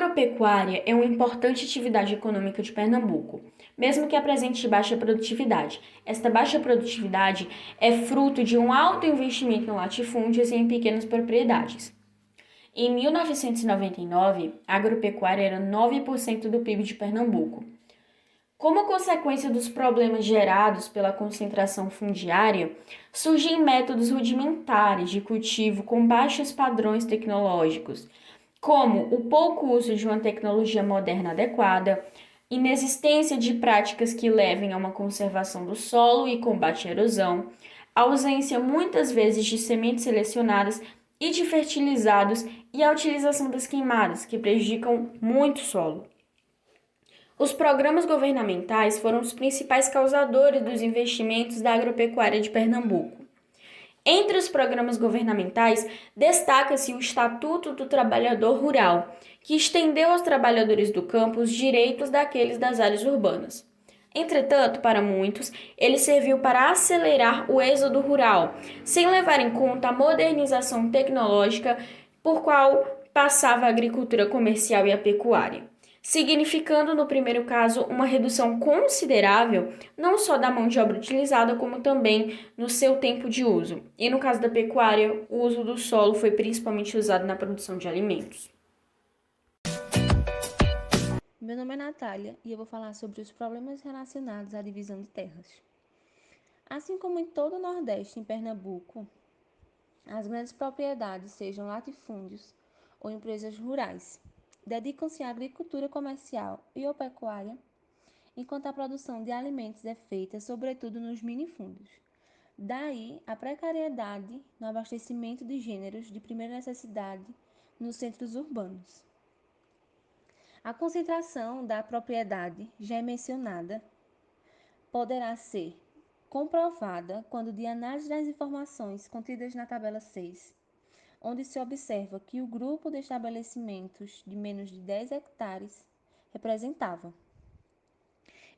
agropecuária é uma importante atividade econômica de Pernambuco, mesmo que apresente baixa produtividade. Esta baixa produtividade é fruto de um alto investimento em latifúndios e em pequenas propriedades. Em 1999, a agropecuária era 9% do PIB de Pernambuco. Como consequência dos problemas gerados pela concentração fundiária, surgem métodos rudimentares de cultivo com baixos padrões tecnológicos, como o pouco uso de uma tecnologia moderna adequada, inexistência de práticas que levem a uma conservação do solo e combate à erosão, ausência muitas vezes de sementes selecionadas e de fertilizados e a utilização das queimadas, que prejudicam muito o solo. Os programas governamentais foram os principais causadores dos investimentos da agropecuária de Pernambuco. Entre os programas governamentais, destaca-se o Estatuto do Trabalhador Rural, que estendeu aos trabalhadores do campo os direitos daqueles das áreas urbanas. Entretanto, para muitos, ele serviu para acelerar o êxodo rural, sem levar em conta a modernização tecnológica por qual passava a agricultura comercial e a pecuária, significando, no primeiro caso, uma redução considerável não só da mão de obra utilizada, como também no seu tempo de uso. E no caso da pecuária, o uso do solo foi principalmente usado na produção de alimentos. Meu nome é Natália e eu vou falar sobre os problemas relacionados à divisão de terras. Assim como em todo o Nordeste, em Pernambuco, as grandes propriedades, sejam latifúndios ou empresas rurais, dedicam-se à agricultura comercial e à pecuária, enquanto a produção de alimentos é feita sobretudo nos minifúndios. Daí a precariedade no abastecimento de gêneros de primeira necessidade nos centros urbanos. A concentração da propriedade já mencionada poderá ser comprovada quando de análise das informações contidas na tabela 6, onde se observa que o grupo de estabelecimentos de menos de 10 hectares representava,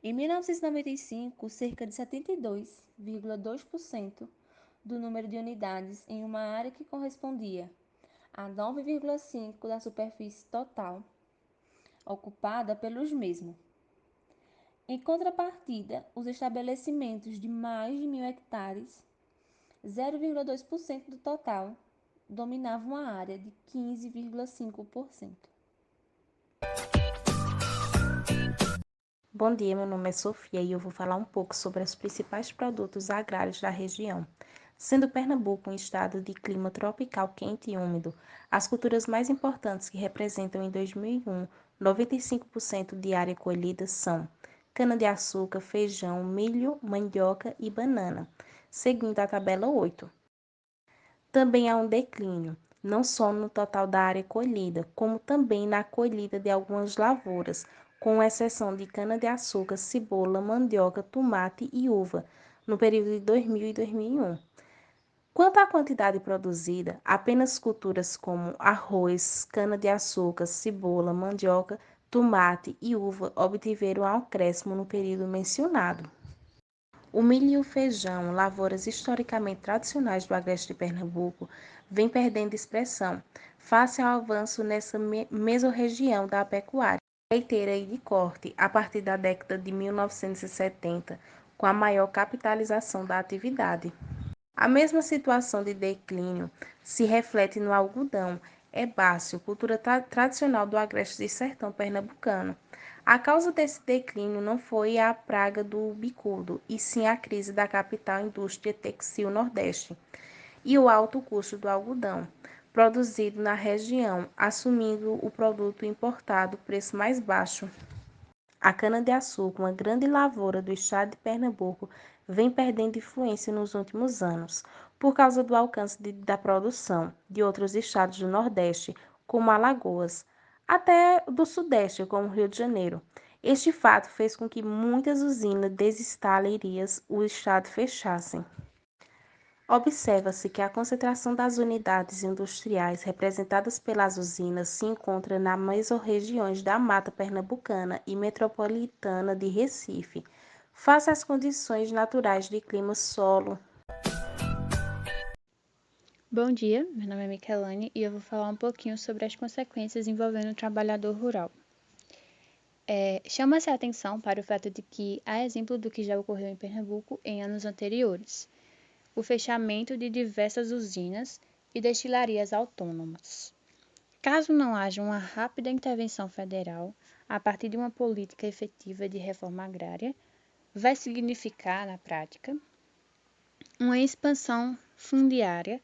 em 1995, cerca de 72,2% do número de unidades em uma área que correspondia a 9,5% da superfície total ocupada pelos mesmos. Em contrapartida, os estabelecimentos de mais de 1.000 hectares, 0,2% do total, dominavam a área de 15,5%. Bom dia, meu nome é Sofia e eu vou falar um pouco sobre os principais produtos agrários da região. Sendo Pernambuco um estado de clima tropical quente e úmido, as culturas mais importantes que representam em 2001 95% de área colhida são cana-de-açúcar, feijão, milho, mandioca e banana, seguindo a tabela 8. Também há um declínio, não só no total da área colhida, como também na colheita de algumas lavouras, com exceção de cana-de-açúcar, cebola, mandioca, tomate e uva, no período de 2000 e 2001. Quanto à quantidade produzida, apenas culturas como arroz, cana-de-açúcar, cebola, mandioca, tomate e uva obtiveram um acréscimo no período mencionado. O milho e o feijão, lavouras historicamente tradicionais do agreste de Pernambuco, vêm perdendo expressão, face ao avanço nessa mesorregião da pecuária leiteira e de corte, a partir da década de 1970, com a maior capitalização da atividade. A mesma situação de declínio se reflete no algodão, herbáceo, cultura tradicional do agreste de sertão pernambucano. A causa desse declínio não foi a praga do bicudo, e sim a crise da capital indústria textil Nordeste e o alto custo do algodão, produzido na região, assumindo o produto importado preço mais baixo. A cana-de-açúcar, uma grande lavoura do estado de Pernambuco, vem perdendo influência nos últimos anos, por causa do alcance da produção de outros estados do Nordeste, como Alagoas, até do Sudeste, como Rio de Janeiro. Este fato fez com que muitas usinas desestalarias o estado fechassem. Observa-se que a concentração das unidades industriais representadas pelas usinas se encontra nas mesorregiões da Mata Pernambucana e Metropolitana de Recife, face às condições naturais de clima, solo. Bom dia, meu nome é Michelane e eu vou falar um pouquinho sobre as consequências envolvendo o trabalhador rural. Chama-se a atenção para o fato de que há exemplo do que já ocorreu em Pernambuco em anos anteriores, o fechamento de diversas usinas e destilarias autônomas. Caso não haja uma rápida intervenção federal, a partir de uma política efetiva de reforma agrária, vai significar, na prática, uma expansão fundiária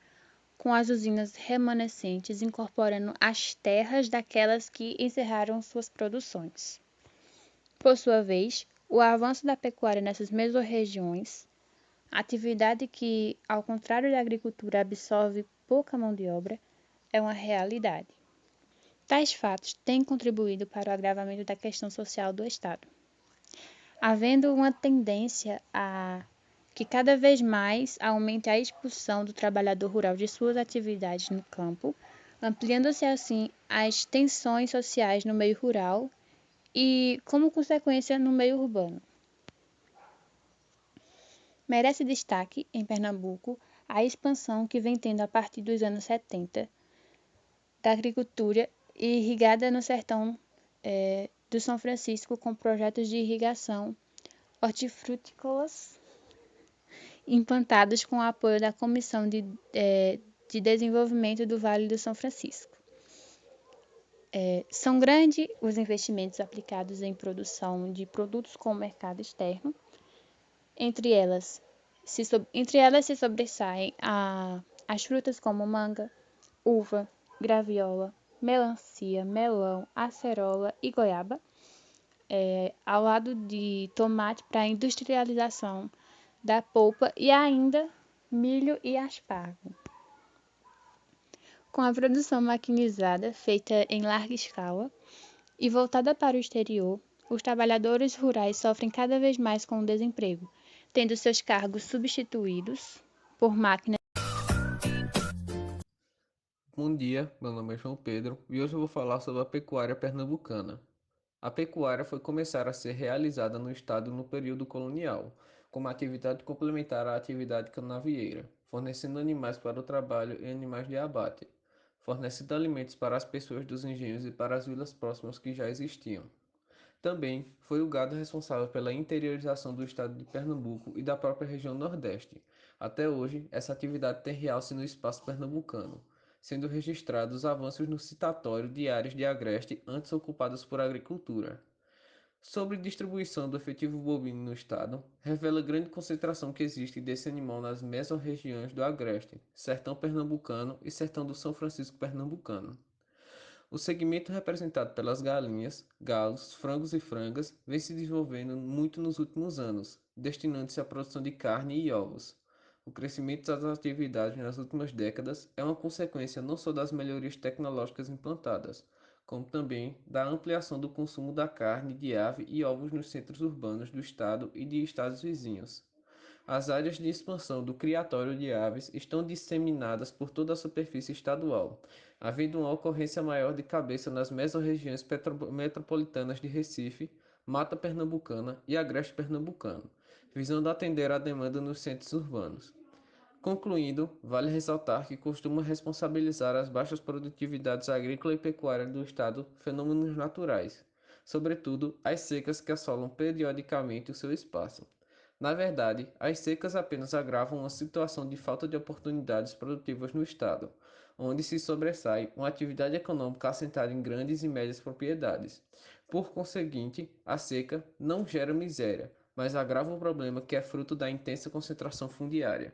com as usinas remanescentes incorporando as terras daquelas que encerraram suas produções. Por sua vez, o avanço da pecuária nessas mesorregiões, atividade que, ao contrário da agricultura, absorve pouca mão de obra, é uma realidade. Tais fatos têm contribuído para o agravamento da questão social do Estado, havendo uma tendência a que cada vez mais aumente a expulsão do trabalhador rural de suas atividades no campo, ampliando-se assim as tensões sociais no meio rural e, como consequência, no meio urbano. Merece destaque, em Pernambuco, a expansão que vem tendo a partir dos anos 70 da agricultura irrigada no sertão do São Francisco com projetos de irrigação hortifrutícolas implantados com o apoio da Comissão de Desenvolvimento do Vale do São Francisco. São grandes os investimentos aplicados em produção de produtos com o mercado externo. Entre elas se sobressaem as frutas como manga, uva, graviola, melancia, melão, acerola e goiaba, ao lado de tomate para a industrialização da polpa e ainda milho e aspargo. Com a produção maquinizada feita em larga escala e voltada para o exterior, os trabalhadores rurais sofrem cada vez mais com o desemprego, tendo seus cargos substituídos por máquinas. Bom dia, meu nome é João Pedro e hoje eu vou falar sobre a pecuária pernambucana. A pecuária foi começar a ser realizada no estado no período colonial, como atividade complementar à atividade canavieira, fornecendo animais para o trabalho e animais de abate, fornecendo alimentos para as pessoas dos engenhos e para as vilas próximas que já existiam. Também foi o gado responsável pela interiorização do estado de Pernambuco e da própria região Nordeste. Até hoje, essa atividade tem realce no espaço pernambucano, sendo registrados avanços no citatório de áreas de agreste antes ocupadas por agricultura. Sobre distribuição do efetivo bovino no estado, revela grande concentração que existe desse animal nas mesorregiões do agreste, sertão pernambucano e sertão do São Francisco pernambucano. O segmento representado pelas galinhas, galos, frangos e frangas vem se desenvolvendo muito nos últimos anos, destinando-se à produção de carne e ovos. O crescimento das atividades nas últimas décadas é uma consequência não só das melhorias tecnológicas implantadas, como também da ampliação do consumo da carne de ave e ovos nos centros urbanos do estado e de estados vizinhos. As áreas de expansão do criatório de aves estão disseminadas por toda a superfície estadual, havendo uma ocorrência maior de cabeça nas mesorregiões metropolitanas de Recife, Mata Pernambucana e Agreste Pernambucano, visando atender à demanda nos centros urbanos. Concluindo, vale ressaltar que costuma responsabilizar as baixas produtividades agrícola e pecuária do estado fenômenos naturais, sobretudo as secas que assolam periodicamente o seu espaço. Na verdade, as secas apenas agravam uma situação de falta de oportunidades produtivas no estado, onde se sobressai uma atividade econômica assentada em grandes e médias propriedades. Por conseguinte, a seca não gera miséria, mas agrava um problema que é fruto da intensa concentração fundiária.